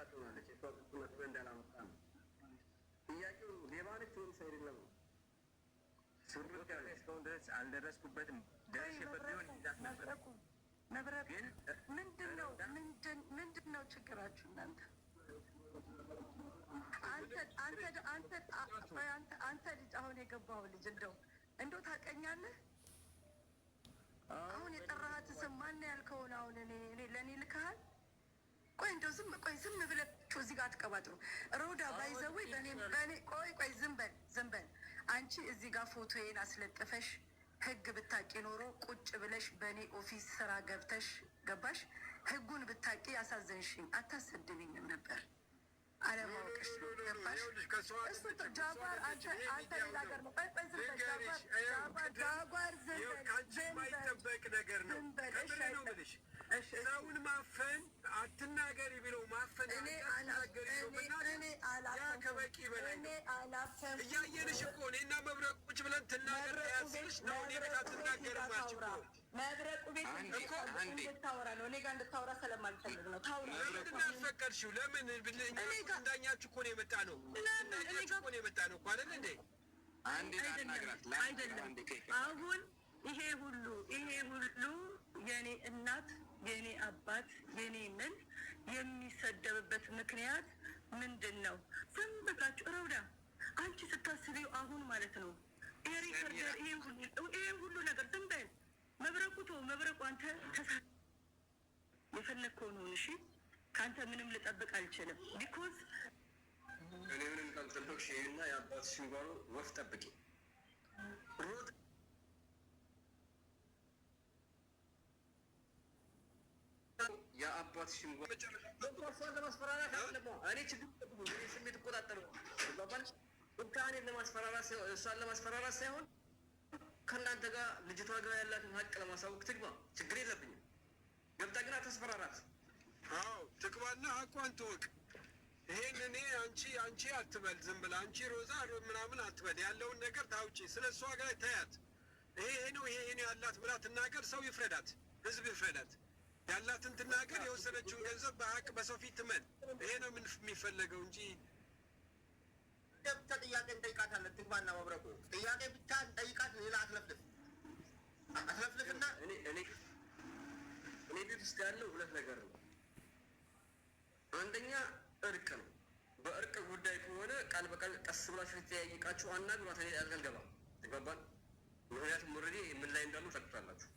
ትሆናለች። እሷ መስሎ እንዳላመጣ ነው ጥያቄው። ሌባ ነች ወይስ አይደለም? ስሩት ያለ እስካሁን ድረስ አልደረስኩበትም። ደርሼበት ቢሆን እንዳትመብረቁ መብረቅ ምንድን ነው ችግራችሁ እናንተ? አንተ ልጅ አሁን የገባው ልጅ እንደው ታውቀኛለህ? አሁን የጠራሃት ስም ማነው ያልከውን አሁን እኔ ለእኔ ልክሃል? ቆይ እንደው ዝም ብላችሁ እዚህ ጋር አትቀባጥሩ። ሮዳ ባይዘዌ ቆይ ዝም በል አንቺ እዚህ ጋር ፎቶዬን አስለጥፈሽ ህግ ብታቂ ኖሮ ቁጭ ብለሽ በእኔ ኦፊስ ስራ ገብተሽ ገባሽ። ህጉን ብታቂ ያሳዘንሽኝ፣ አታሰድብኝም ነበር። አለማወቅሽ ነው ገባሽ። እሱ ጃጓር አንተ ሌላ ገር ነው። ቆይ ጃጓር የማይጠበቅ ነገር ነው። ሰውን ማፈን አትናገሪ ብለው ማፈን ከበቂ በላይ እያየንሽ እኮ እኔና መብረቅ ቁጭ ብለን ትናገር ያስልሽ ነው። እኔ ቤት አትናገርም አልችል መብረቁ ቤት እንድታወራ ነው። እኔ ጋር እንድታወራ ስለማልፈልግ ነው። ለምንድን ያልፈቀድሽው? ለምን እንዳኛችሁ እኮ ነው የመጣ ነው። እንዳኛችሁ እኮ ነው የመጣ ነው እኮ አይደል እንዴ? አይደለም አሁን ይሄ ሁሉ የኔ እናት የኔ አባት የኔ ምን የሚሰደብበት ምክንያት ምንድን ነው? ዝም ብላችሁ ረውዳ አንቺ ስታስቢው አሁን ማለት ነው ሪከርደር ይሄን ሁሉ ነገር ዝም በል። መብረቁ አንተ የፈለግከውን ሁን። እሺ ከአንተ ምንም ልጠብቅ አልችልም። ቢኮዝ እኔ ምንም ካልጠበቅሽ እና የአባትሽን ጓሮ ወፍ ጠብቂ። የአባትሽን ለማስፈራራት እኔ ችግር ስሜት እቆጣጠር እኔን ለማስፈራራት እሷን ለማስፈራራት ሳይሆን ከእናንተ ጋር ልጅቷ ጋር ያላትን ሀቅ ለማሳወቅ ትግባ። ችግር የለብኝም። ገብታ ግን አታስፈራራት። አዎ ትግባና ሀቋን ትወቅ። ይሄን እኔ አንቺ አትበል። ዝም ብላ አንቺ ሮዛ ምናምን አትበል። ያለውን ነገር ታውጪ። ስለ እሷ ጋር ታያት። ይሄ ነው ያላት ብላ ትናገር። ሰው ይፍረዳት፣ ህዝብ ይፍረዳት። ያላትን ትናገር። የወሰደችውን ገንዘብ በሀቅ በሰው ፊት ትመን። ይሄ ነው ምን የሚፈለገው እንጂ ብቻ ጥያቄ እንጠይቃታለን። ትግባና መብረቁ ጥያቄ ብቻ እንጠይቃት። ሌላ አትለፍልፍና እኔ ቤት ውስጥ ያለው ሁለት ነገር ነው። አንደኛ እርቅ ነው። በእርቅ ጉዳይ ከሆነ ቃል በቃል ቀስ ብላችሁ የተጠያየቃችሁ አናግሯት። እኔ አልገባም። ተግባባን። ምክንያቱም ወረዴ ምን ላይ እንዳሉ ታውቃላችሁ።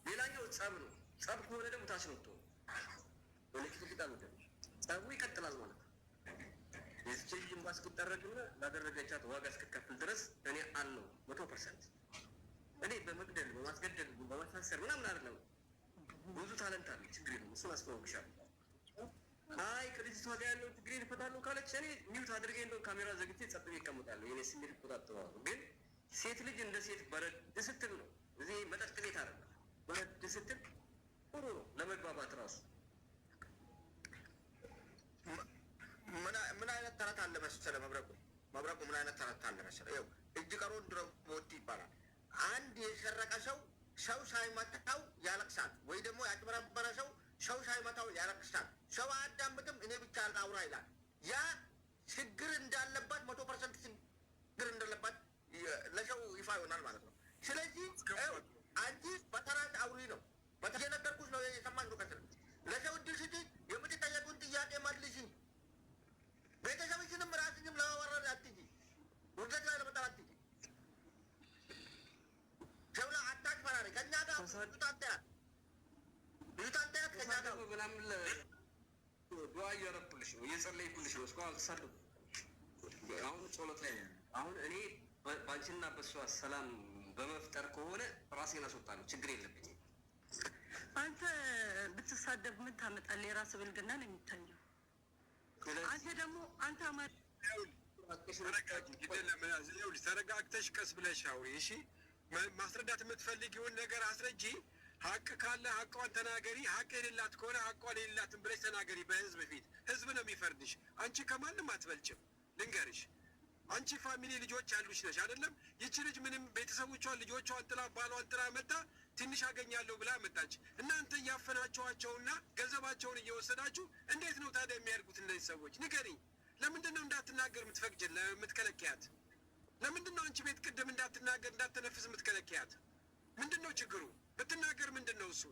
ሌላኛው ጸብ ነው። ጸብ ከሆነ ደግሞ ታች ነው ቶ ጸቡ ይቀጥላል ማለት ነው። የዚች ልጅ እንባ እስክጠረግና ላደረገቻት ዋጋ እስክከፍል ድረስ እኔ አለው 100%። እኔ በመግደል በማስገደል በማሳሰር ምናምን አይደለም። ብዙ ታለንት አለ። ችግር የለም። እሱን አስተዋውቅሻለሁ። አይ ከልጅቷ ጋር ያለው ችግር እፈታለሁ ካለች እኔ ሚውት አድርጌ እንደው ካሜራ ዘግቼ ጸጥ ብዬ እቀመጣለሁ። የኔ ስሜት እቆጣጠረዋለሁ። ግን ሴት ልጅ እንደ ሴት በረድ ስትል ነው። እዚህ መጠጥ ቤት አይደለም። በረድ ስትል ጥሩ ነው ለመግባባት ራሱ። ምን አይነት ተረት አለ መሰለህ መብረቁ ምን አይነት ተረት አለ መሰለህ? ይኸው እጅ ቀሮ ድሮ ወጥ ይባላል። አንድ የሰረቀ ሰው ሳይመታው ያለቅሳል፣ ወይ ደግሞ ያጭበረበረ ሰው ሳይመታው ያለቅሳል። ሰው አያዳምጥም፣ እኔ ብቻ አውራ ይላል። ያ ችግር እንዳለባት 100% ችግር እንዳለባት ለሰው ይፋ ይሆናል ማለት ነው። ስለዚህ አንቺ በተራት አውሪ ነው የነገርኩሽ ነው። የሰማሽ ነው። ከስር ለሰው እድል ስጪ። የምትጠየቁን ጥያቄ መልሺ። ቤተሰብሽንም ራስሽንም ለማወረድ አትጂ። ውርደት ላይ ለመጣል አትጂ። ሰው ላይ አታጭበርበሪ። ከእኛ ጋር ታንተያት ከእኛ ጋር ምናምን ዱዓ እያረኩልሽ ነው፣ እየጸለይኩልሽ ነው። እስካሁን አልተሳደኩም። አሁን ጸሎት ላይ አሁን እኔ በአንቺና በእሷ ሰላም በመፍጠር ከሆነ ራሴን አስወጣለሁ። ችግር የለብኝም። አንተ ብትሳደብ ምን ታመጣለህ? የራስ ብልግና ነው የሚታየው። አንተ ደግሞ ተረጋግተሽ ቀስ ብለሽ አውሪ። እሺ ማስረዳት የምትፈልጊውን ነገር አስረጂ። ሀቅ ካለ ሀቋን ተናገሪ። ሀቅ የሌላት ከሆነ ሀቋን የሌላትን ብለሽ ተናገሪ በህዝብ ፊት። ህዝብ ነው የሚፈርድሽ። አንቺ ከማንም አትበልጭም። ልንገርሽ፣ አንቺ ፋሚሊ ልጆች ያሉሽ ነሽ አይደለም? ይቺ ልጅ ምንም ቤተሰቦቿን ልጆቿን ጥላ ባሏን ጥላ መጣ ትንሽ አገኛለሁ ብላ መጣች። እናንተ እያፈናችኋቸውና ገንዘባቸውን እየወሰዳችሁ እንዴት ነው ታዲያ የሚያደርጉት እነዚህ ሰዎች? ንገሪኝ። ለምንድን ነው እንዳትናገር የምትከለክያት? ለምንድን ነው አንቺ ቤት ቅድም እንዳትናገር እንዳትነፍስ የምትከለክያት? ምንድን ነው ችግሩ? ብትናገር ምንድን ነው እሱ?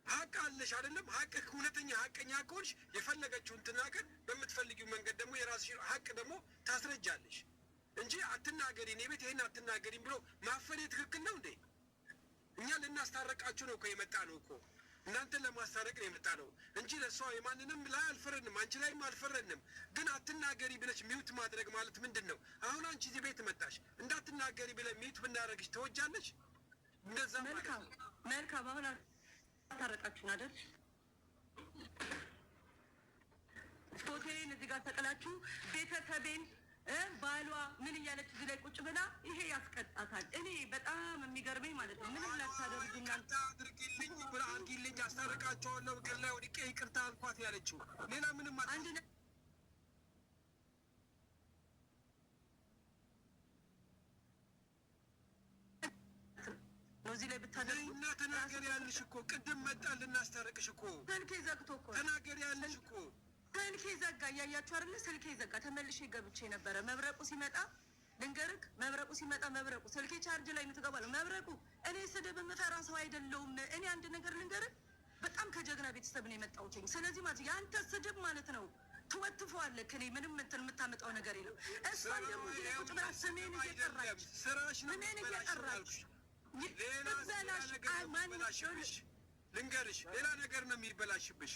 ሀቅ አለሽ አይደለም? ሀቅ እውነተኛ ሀቀኛ ከሆንሽ የፈለገችውን ትናገር። በምትፈልጊው መንገድ ደግሞ የራስሽ ሀቅ ደግሞ ታስረጃለሽ እንጂ አትናገሪ፣ እኔ ቤት ይሄን አትናገሪም ብሎ ማፈኔ ትክክል ነው እንዴ? እኛ ልናስታረቃችሁ ነው እኮ የመጣ ነው እኮ እናንተን ለማስታረቅ ነው የመጣ ነው እንጂ ለእሷ የማንንም ላይ አልፈረድንም፣ አንቺ ላይም አልፈረድንም። ግን አትናገሪ ብለሽ ሚውት ማድረግ ማለት ምንድን ነው? አሁን አንቺ እዚህ ቤት መጣሽ እንዳትናገሪ ብለህ ሚውት ብናደርግሽ ተወጃለሽ? እንደዛ መልካም መልካም። አሁን አስታረቃችሁን አይደል? ፎቶዬን እዚህ ጋር ሰቅላችሁ ቤተሰቤን ባሏ ምን እያለች እዚህ ላይ ቁጭ ብላ ይሄ ያስቀጣታል። እኔ በጣም የሚገርመኝ ማለት ነው ምንም ላታደርጉ እናንተ አድርጊልኝ ብላ አድርጊልኝ አስታርቃቸዋለሁ እግር ላይ ወድቄ ይቅርታ አልኳት ያለችው ሌላ ምንም አንድ ነው። እዚህ ላይ ብታደርጉ እና ተናገሪ ያልሽ እኮ ቅድም መጣ ልናስታርቅሽ እኮ ስልኬ ዘግቶ እኮ ተናገሪ ያልሽ እኮ ስልኬ ዘጋ። እያያችሁ አይደለ? ስልኬ ዘጋ። ተመልሼ ገብቼ ነበረ። መብረቁ ሲመጣ ልንገርክ፣ መብረቁ ሲመጣ መብረቁ ስልኬ ቻርጅ ላይ የምትገባለው መብረቁ። እኔ ስድብ የምፈራ ሰው አይደለሁም። እኔ አንድ ነገር ልንገርክ፣ በጣም ከጀግና ቤተሰብ ነው የመጣሁት። ስለዚህ ማለት የአንተ ስድብ ማለት ነው ትወትፈዋለህ። እኔ ምንም እንትን የምታመጣው ነገር የለም። እሷን ደግሞ ቁጭ ብላ ስሜን እየጠራች ስሜን እየጠራች ልንገርሽ፣ ሌላ ነገር ነው የሚበላሽብሽ።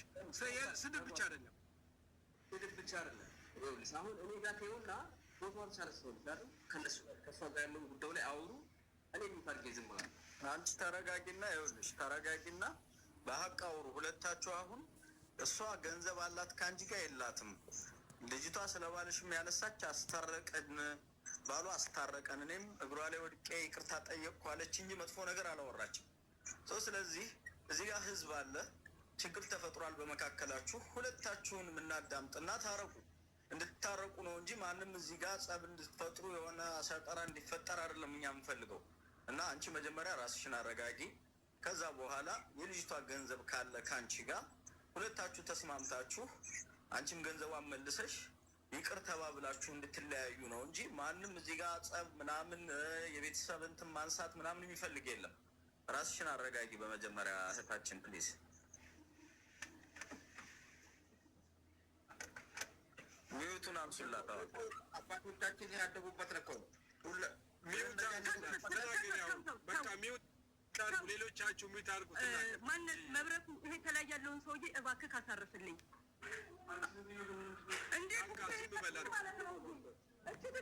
ስድብ ብቻ አይደለም፣ ስድብ ብቻ አይደለም። አሁን እኔ ጋር ተይውና ፎቶዋን ሳልሰው ይላሉ ከነሱ ከሷ ጋር ያለው ጉዳዩ ላይ አውሩ። እኔ የሚፈልግ ዝም ብላ አንቺ ተረጋጊና፣ ይኸውልሽ ተረጋጊና በሀቅ አውሩ ሁለታችሁ። አሁን እሷ ገንዘብ አላት ከአንቺ ጋር የላትም። ልጅቷ ስለ ባልሽም ያነሳች አስታረቀን፣ ባሏ አስታረቀን፣ እኔም እግሯ ላይ ወድቄ ይቅርታ ጠየቅኩ አለች እንጂ መጥፎ ነገር አላወራችም። ስለዚህ እዚህ ጋር ህዝብ አለ፣ ችግር ተፈጥሯል በመካከላችሁ። ሁለታችሁን የምናዳምጥና ታረቁ እንድታረቁ ነው እንጂ ማንም እዚህ ጋር ጸብ እንድትፈጥሩ የሆነ ሰጠራ እንዲፈጠር አይደለም እኛ የምንፈልገው። እና አንቺ መጀመሪያ ራስሽን አረጋጊ። ከዛ በኋላ የልጅቷ ገንዘብ ካለ ከአንቺ ጋር ሁለታችሁ ተስማምታችሁ አንቺም ገንዘቧን መልሰሽ ይቅር ተባብላችሁ እንድትለያዩ ነው እንጂ ማንም እዚህ ጋር ጸብ ምናምን የቤተሰብ እንትን ማንሳት ምናምን የሚፈልግ የለም። ራስሽን አረጋጊ በመጀመሪያ እህታችን ፕሊዝ። ሚዩቱን አንሱላት። አባቶቻችን ያደጉበት ነው። ሌሎቻችሁ ሚዩት አድርጉት። ማንን መብረቁ ይሄ ከላይ ያለውን ሰውዬ እባክህ አሳርፍልኝ። እንዴት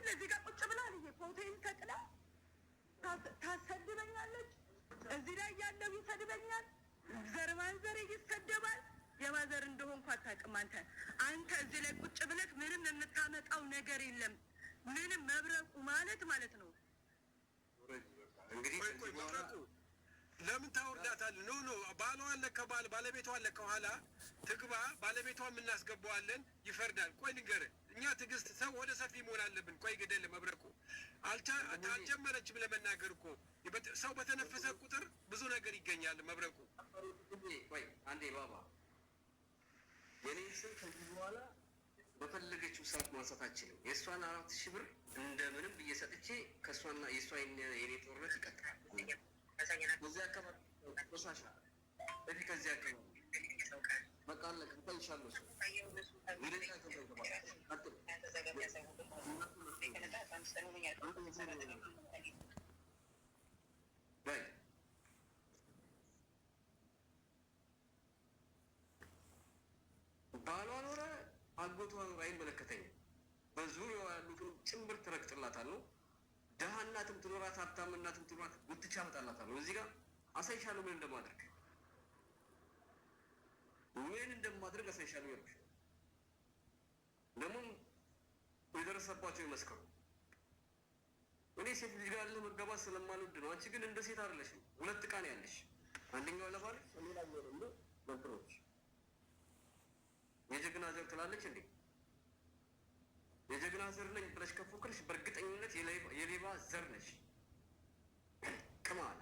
እዚህ ጋር ቁጭ ብላ ፎቶዬን ሰቅላ ታሰድበኛለች። እዚህ ላይ ያለው ይሰድበኛል። ዘር ማንዘር ይሰደባል። የማዘር እንደሆንኩ አታውቅም አንተ። አንተ እዚህ ላይ ቁጭ ብለህ ምንም የምታመጣው ነገር የለም። ምንም መብረቁ ማለት ነው። እንግዲህ መብረቁ ለምን ታወርዳታለህ? ኖ ባሏ አለ ከባል ባለቤቷ አለ ከኋላ ትግባ። ባለቤቷ የምናስገባዋለን ይፈርዳል። ቆይ ንገርህ፣ እኛ ትዕግስት ሰው ወደ ሰፊ መሆን አለብን። ቆይ ግደል መብረቁ አልጀመረችም ለመናገር እኮ ሰው በተነፈሰ ቁጥር ብዙ ነገር ይገኛል። መብረቁ ቆይ አንዴ ባባ፣ የኔ ስም ከዚህ በኋላ በፈለገችው ሰዓት ማንሳት አችልም። የእሷን 4,000 ብር እንደምንም ብዬ ሰጥቼ ከእሷና የእሷ የኔ ጦርነት ይቀጥላል። በዚህ አካባቢ ቆሻሻ ከዚህ አካባቢ በቃ አለቅ ታይሻለሁ። ባሏ ኖረ አጎቷ ኖረ አይመለከተኝም። በዙሪያዋ ያሉትን ጭምር ትረግጥላታለሁ። ደሃ እናትም ትኖራት ሀብታም እናትም ትኖራት ጉትቻ እመጣላታለሁ። እዚህ ጋር አሳይሻለሁ ምን እንደማደርግ አሳይሻለሁ ያልኩሽ ደግሞ የደረሰባቸው ይመስከሩ። እኔ ሴት ልጅ ጋር ያለ መጋባት ስለማልወድ ነው። አንቺ ግን እንደ ሴት አይደለሽም። 2 ዕቃ ነው ያለሽ። አንደኛው ለባል ሌላኛው ደግሞ በትሮች የጀግና ዘር ትላለች እንዴ? የጀግና ዘር ነኝ ብለሽ ከፎክርሽ በእርግጠኝነት የሌባ ዘር ነሽ። ቅማላ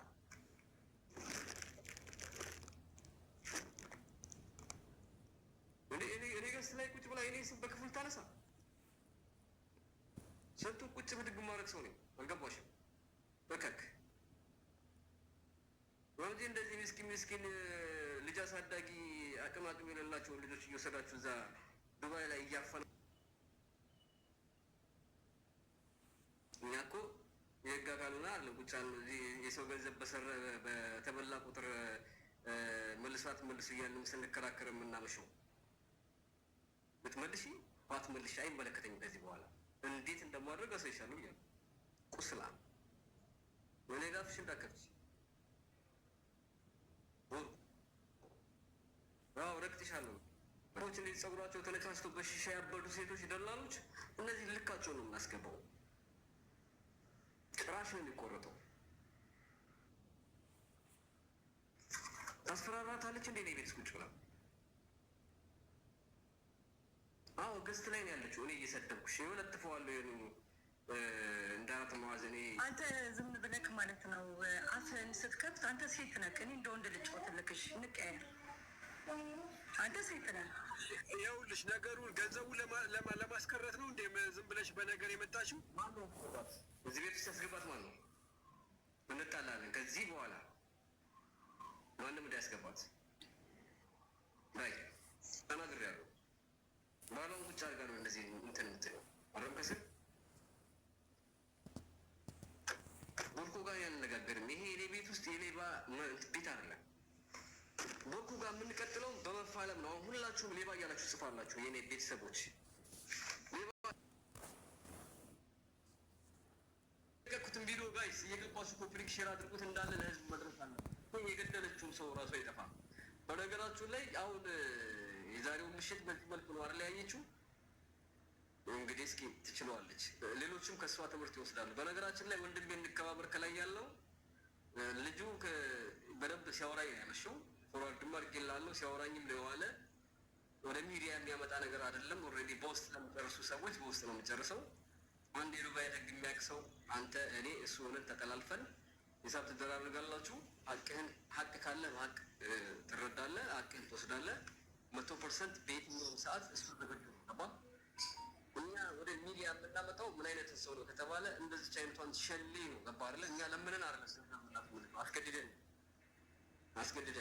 እኔ ገስ ላይ ቁጭ ብላ እኔ ስም በክፍል ታነሳ ሰጡ ቁጭ ብድግ ማድረግ ሰው ነኝ። አልገባሽም? በከክ ወንጂ እንደዚህ ምስኪን ልጅ አሳዳጊ አቅም የሌላቸውን ልጆች እየወሰዳችሁ እዛ ዱባይ ላይ እያፈና እኛ እኮ የህግ አካልና አለ ቁጫን የሰው ገንዘብ በተበላ ቁጥር መልሷት መልሱ እያልን ስንከራከር የምናመሸው ብትመልሺ ባትመልሺ አይመለከተኝም። ከዚህ በኋላ እንዴት እንደማድረግ አሳይሻለሁ እያሉ ቁስላ ወኔ ጋፍሽ እንዳከፍች ረግጥሻለሁ። ሰዎች እንዴት ጸጉራቸው ተነካስቶ በሺሻ ያበዱ ሴቶች ደላሎች፣ እነዚህ ልካቸው ነው የምናስገባው። ጭራሽ ነው የሚቆረጠው። ታስፈራራታለች እንዴ? ቤት ቁጭ ብላ አዎ ገስት ላይ ነው ያለችው። እኔ እየሰደብኩሽ ለጥፈዋለሁ እንደ አራት ማዕዘን። አንተ ዝም ብለክ ማለት ነው አፍህን ስትከፍት አንተ ሴት ነህ። እኔ እንደ ወንድ ልጅ ወትልክሽ እንቀያየር። አንተ ሴት ነህ። ይኸውልሽ ነገሩን ገንዘቡን ለማስቀረት ነው እንዴ ዝም ብለሽ በነገር የመጣሽው? እዚህ ቤት ውስጥ ያስገባት ማን ነው? እንጣላለን ከዚህ በኋላ ማንም እንዳያስገባት ላይ ተናግሬያለሁ። ባሏን ቁጭ አድርጋ ነው እንደዚህ እንትን አረም ከስር ቦርኮ ጋር ያነጋገርም። ይሄ የኔ ቤት ውስጥ የሌባ ቤት አይደለም። ቦርኮ ጋር የምንቀጥለው በመፋለም ነው። አሁን ሁላችሁም ሌባ እያላችሁ ጽፋላችሁ። የኔ ቤተሰቦች የለቀኩትን ቪዲዮ ጋይስ እየገባችሁ ኮፕሊክ ሼር አድርጉት። እንዳለ ለህዝብ መድረስ አለ። የገደለችውን ሰው ራሱ አይጠፋም። በነገራችሁ ላይ አሁን የዛሬው ምሽት በዚህ መልኩ ነው አይደል ያየችው። እንግዲህ እስኪ ትችለዋለች። ሌሎችም ከእሷ ትምህርት ይወስዳሉ። በነገራችን ላይ ወንድሜ እንከባበር ከላይ ያለው ልጁ በደንብ ሲያወራኝ ነው ያመሸው። ፎርዋርድም አድርጌልሃለሁ። ሲያወራኝም ነው የዋለ። ወደ ሚዲያ የሚያመጣ ነገር አይደለም። ኦልሬዲ በውስጥ ለሚጨርሱ ሰዎች በውስጥ ነው የሚጨርሰው። አንድ የዱባይ ህግ የሚያውቅ ሰው አንተ እኔ እሱ ሆነን ተጠላልፈን ሂሳብ ትደራርጋላችሁ። ሀቅ ካለ ሀቅ ትረዳለህ፣ ሀቅህን ትወስዳለህ። 100% በየትኛውም ሰዓት እሱ ተገዱ ነው። እኛ ወደ ሚዲያ የምናመጣው ምን አይነት ሰው ነው ከተባለ እንደዚች አይነቷን ሸሌ ነው። ገባ አይደለ? እኛ ለምንን አይደለ? አስገድደን